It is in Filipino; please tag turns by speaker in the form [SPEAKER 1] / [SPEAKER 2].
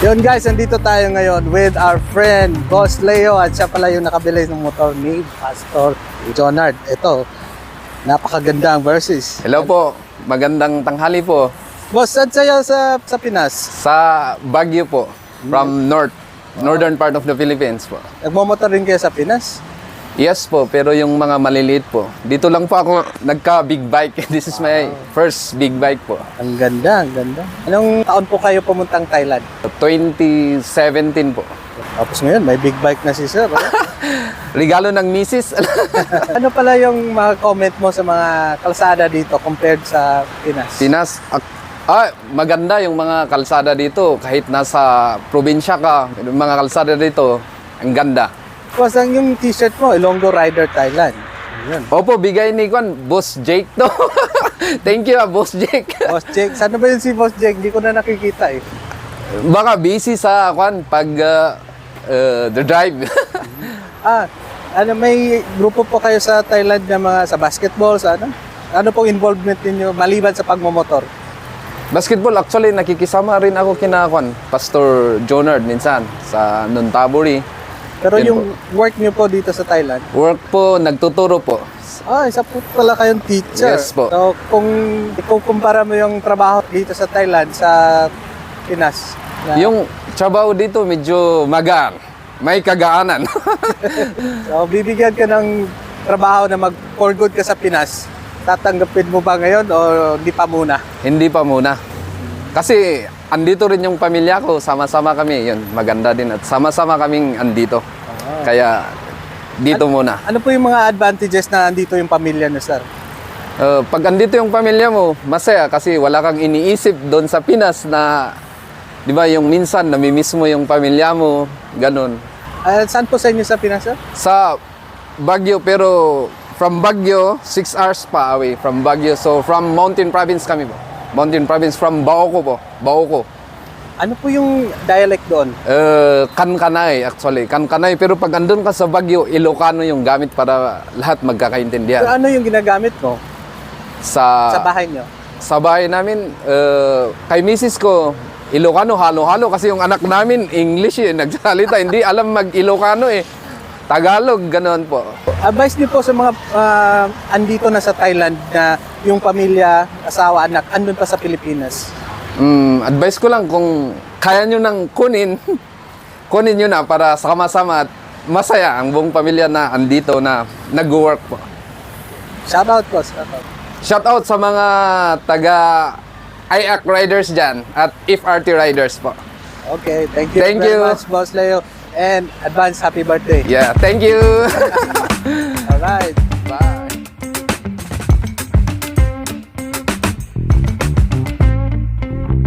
[SPEAKER 1] Yun guys, nandito tayo ngayon with our friend Boss Leo at siya pala yung nakabili ng motor ni Pastor Jonard. Ito, napakagandang versus.
[SPEAKER 2] Hello po, magandang tanghali po.
[SPEAKER 1] Boss, saan sa'yo sa Pinas?
[SPEAKER 2] Sa Baguio po, from northern part of the Philippines po.
[SPEAKER 1] Nagmamotor rin kayo sa Pinas?
[SPEAKER 2] Yes po, pero yung mga maliliit po. Dito lang po ako nagka-big bike. This is my first big bike po.
[SPEAKER 1] Ang ganda, ang ganda. Anong taon po kayo pumuntang Thailand?
[SPEAKER 2] 2017 po.
[SPEAKER 1] Tapos ngayon, may big bike na si Sir.
[SPEAKER 2] Regalo ng misis.
[SPEAKER 1] Ano pala yung mga comment mo sa mga kalsada dito compared sa Pinas?
[SPEAKER 2] Pinas, maganda yung mga kalsada dito. Kahit nasa probinsya ka, yung mga kalsada dito, ang ganda.
[SPEAKER 1] Boss, ang yung t-shirt mo, Ilonggo Rider Thailand. Yun.
[SPEAKER 2] Opo, bigay ni Boss Jake to. Thank you, Boss Jake.
[SPEAKER 1] Boss Jake, saan ba yun si Boss Jake? Hindi ko na nakikita eh.
[SPEAKER 2] Baka busy sa pag the drive.
[SPEAKER 1] May grupo po kayo sa Thailand na mga sa basketball, sa ano? Ano pong involvement ninyo maliban sa pagmomotor?
[SPEAKER 2] Basketball, actually, nakikisama rin ako kina Pastor Jonard minsan sa Nontaburi.
[SPEAKER 1] Pero
[SPEAKER 2] Yun
[SPEAKER 1] yung work niyo po dito sa Thailand?
[SPEAKER 2] Work po, nagtuturo po.
[SPEAKER 1] Isa po pala kayong teacher.
[SPEAKER 2] Yes po.
[SPEAKER 1] So, kung ikukumpara mo yung trabaho dito sa Thailand sa Pinas.
[SPEAKER 2] Yung trabaho dito medyo magaan. May kagaanan.
[SPEAKER 1] So, bibigyan ka ng trabaho na mag-for good ka sa Pinas. Tatanggapin mo ba ngayon o di pa muna?
[SPEAKER 2] Hindi pa muna. Kasi andito rin yung pamilya ko, sama-sama kami. Yun, maganda din at sama-sama kaming andito. Kaya dito muna.
[SPEAKER 1] Ano po yung mga advantages na andito yung pamilya niyo, sir?
[SPEAKER 2] Pag andito yung pamilya mo, masaya kasi wala kang iniisip doon sa Pinas na, di ba, yung minsan namimiss mo yung pamilya mo, ganun.
[SPEAKER 1] Saan po sa inyo sa Pinas, sir?
[SPEAKER 2] Sa Baguio, pero from Baguio, 6 hours pa away from Baguio. So from Mountain Province kami po. Mountain Province from Baoco po. Baoco.
[SPEAKER 1] Ano po yung dialect doon?
[SPEAKER 2] Kankanay actually. Kankanay. Pero pag andun ka sa Baguio, Ilocano yung gamit para lahat magkakaintindihan.
[SPEAKER 1] So, ano yung ginagamit mo sa bahay nyo?
[SPEAKER 2] Sa bahay namin, kay misis ko, Ilocano, halo-halo. Kasi yung anak namin, English nagsalita. Hindi alam mag-Ilocano eh. Tagalog, ganoon po.
[SPEAKER 1] Advice niyo po sa mga andito na sa Thailand na yung pamilya, asawa, anak, andun pa sa Pilipinas.
[SPEAKER 2] Advice ko lang kung kaya nyo nang kunin nyo na para sama-sama at masaya ang buong pamilya na andito na nag-work po.
[SPEAKER 1] Shoutout po, shoutout.
[SPEAKER 2] Shoutout sa mga taga IAC riders dyan at FRT riders po.
[SPEAKER 1] Okay, thank you very much, Boss Leo. And advance happy birthday.
[SPEAKER 2] Yeah, thank you.
[SPEAKER 1] Alright.